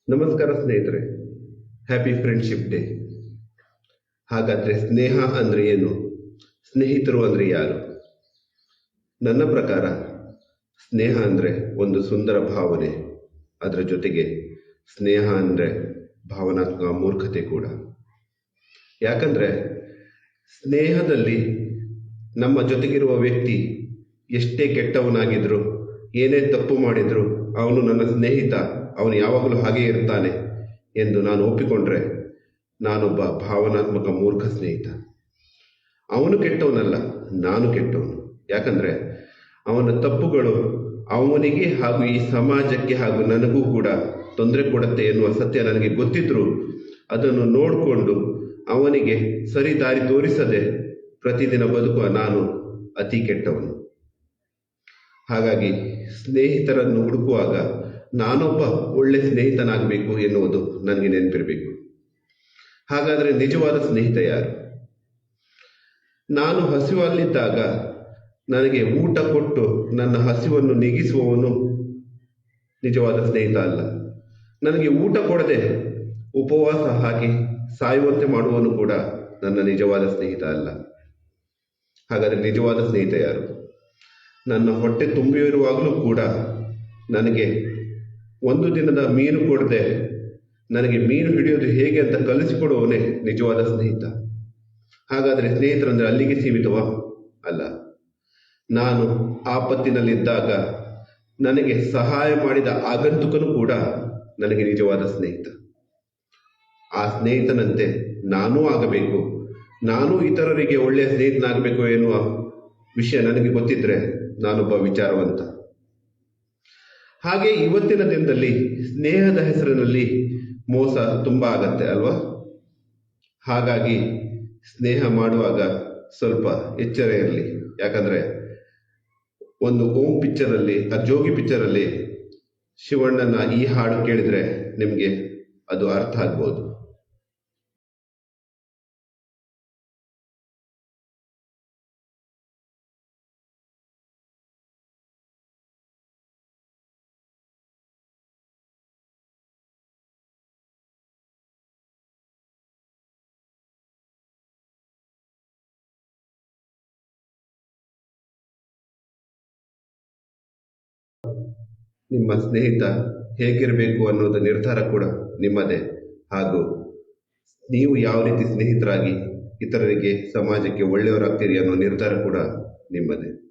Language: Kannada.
ನಮಸ್ಕಾರ ಸ್ನೇಹಿತರೆ, ಹ್ಯಾಪಿ ಫ್ರೆಂಡ್ಶಿಪ್ ಡೇ. ಹಾಗಾದ್ರೆ ಸ್ನೇಹ ಅಂದ್ರೆ ಏನು? ಸ್ನೇಹಿತರು ಅಂದ್ರೆ ಯಾರು? ನನ್ನ ಪ್ರಕಾರ ಸ್ನೇಹ ಅಂದ್ರೆ ಒಂದು ಸುಂದರ ಭಾವನೆ. ಅದರ ಜೊತೆಗೆ ಸ್ನೇಹ ಅಂದ್ರೆ ಭಾವನಾತ್ಮಕ ಮೂರ್ಖತೆ ಕೂಡ. ಯಾಕಂದ್ರೆ ಸ್ನೇಹದಲ್ಲಿ ನಮ್ಮ ಜೊತೆಗಿರುವ ವ್ಯಕ್ತಿ ಎಷ್ಟೇ ಕೆಟ್ಟವನಾಗಿದ್ರು, ಏನೇ ತಪ್ಪು ಮಾಡಿದ್ರು, ಅವನು ನನ್ನ ಸ್ನೇಹಿತ, ಅವನು ಯಾವಾಗಲೂ ಹಾಗೇ ಇರ್ತಾನೆ ಎಂದು ನಾನು ಒಪ್ಪಿಕೊಂಡ್ರೆ ನಾನೊಬ್ಬ ಭಾವನಾತ್ಮಕ ಮೂರ್ಖ ಸ್ನೇಹಿತ. ಅವನು ಕೆಟ್ಟವನಲ್ಲ, ನಾನು ಕೆಟ್ಟವನು. ಯಾಕಂದ್ರೆ ಅವನ ತಪ್ಪುಗಳು ಅವನಿಗೆ ಹಾಗೂ ಈ ಸಮಾಜಕ್ಕೆ ಹಾಗೂ ನನಗೂ ಕೂಡ ತೊಂದರೆ ಕೊಡುತ್ತೆ ಎನ್ನುವ ಸತ್ಯ ನನಗೆ ಗೊತ್ತಿದ್ರು ಅದನ್ನು ನೋಡಿಕೊಂಡು ಅವನಿಗೆ ಸರಿ ದಾರಿ ತೋರಿಸದೆ ಪ್ರತಿದಿನ ಬದುಕುವ ನಾನು ಅತಿ ಕೆಟ್ಟವನು. ಹಾಗಾಗಿ ಸ್ನೇಹಿತರನ್ನು ಹುಡುಕುವಾಗ ನಾನೊಬ್ಬ ಒಳ್ಳೆ ಸ್ನೇಹಿತನಾಗಬೇಕು ಎನ್ನುವುದು ನನಗೆ ನೆನಪಿರಬೇಕು. ಹಾಗಾದರೆ ನಿಜವಾದ ಸ್ನೇಹಿತ ಯಾರು? ನಾನು ಹಸಿವಲ್ಲಿದ್ದಾಗ ನನಗೆ ಊಟ ಕೊಟ್ಟು ನನ್ನ ಹಸಿವನ್ನು ನೀಗಿಸುವವನು ನಿಜವಾದ ಸ್ನೇಹಿತ ಅಲ್ಲ. ನನಗೆ ಊಟ ಕೊಡದೆ ಉಪವಾಸ ಹಾಕಿ ಸಾಯುವಂತೆ ಮಾಡುವವನು ಕೂಡ ನನ್ನ ನಿಜವಾದ ಸ್ನೇಹಿತ ಅಲ್ಲ. ಹಾಗಾದರೆ ನಿಜವಾದ ಸ್ನೇಹಿತ ಯಾರು? ನನ್ನ ಹೊಟ್ಟೆ ತುಂಬಿರುವಾಗಲೂ ಕೂಡ ನನಗೆ ಒಂದು ದಿನದ ಮೀನು ಕೊಡದೆ ನನಗೆ ಮೀನು ಹಿಡಿಯೋದು ಹೇಗೆ ಅಂತ ಕಲಿಸಿಕೊಡುವವನೇ ನಿಜವಾದ ಸ್ನೇಹಿತ. ಹಾಗಾದರೆ ಸ್ನೇಹಿತರಂದ್ರೆ ಅಲ್ಲಿಗೆ ಸೀಮಿತವಾ? ಅಲ್ಲ. ನಾನು ಆಪತ್ತಿನಲ್ಲಿದ್ದಾಗ ನನಗೆ ಸಹಾಯ ಮಾಡಿದ ಆಗಂತುಕನು ಕೂಡ ನನಗೆ ನಿಜವಾದ ಸ್ನೇಹಿತ. ಆ ಸ್ನೇಹಿತನಂತೆ ನಾನೂ ಆಗಬೇಕು, ನಾನೂ ಇತರರಿಗೆ ಒಳ್ಳೆಯ ಸ್ನೇಹಿತನಾಗಬೇಕು ಎನ್ನುವ ವಿಷಯ ನನಗೆ ಗೊತ್ತಿದ್ರೆ ನಾನೊಬ್ಬ ವಿಚಾರವಂತ. ಹಾಗೆ ಇವತ್ತಿನ ದಿನದಲ್ಲಿ ಸ್ನೇಹದ ಹೆಸರಿನಲ್ಲಿ ಮೋಸ ತುಂಬಾ ಆಗತ್ತೆ ಅಲ್ವಾ? ಹಾಗಾಗಿ ಸ್ನೇಹ ಮಾಡುವಾಗ ಸ್ವಲ್ಪ ಎಚ್ಚರ ಇರಲಿ. ಯಾಕಂದ್ರೆ ಒಂದು ಓಂ ಪಿಕ್ಚರಲ್ಲಿ, ಜೋಗಿ ಪಿಕ್ಚರಲ್ಲಿ ಶಿವಣ್ಣನ ಈ ಹಾಡು ಕೇಳಿದ್ರೆ ನಿಮಗೆ ಅದು ಅರ್ಥ ಆಗ್ಬೋದು. ನಿಮ್ಮ ಸ್ನೇಹಿತ ಹೇಗಿರಬೇಕು ಅನ್ನೋದ ನಿರ್ಧಾರ ಕೂಡ ನಿಮ್ಮದೇ. ಹಾಗೂ ನೀವು ಯಾವ ರೀತಿ ಸ್ನೇಹಿತರಾಗಿ ಇತರರಿಗೆ, ಸಮಾಜಕ್ಕೆ ಒಳ್ಳೆಯವರಾಗ್ತೀರಿ ಅನ್ನೋ ನಿರ್ಧಾರ ಕೂಡ ನಿಮ್ಮದೇ.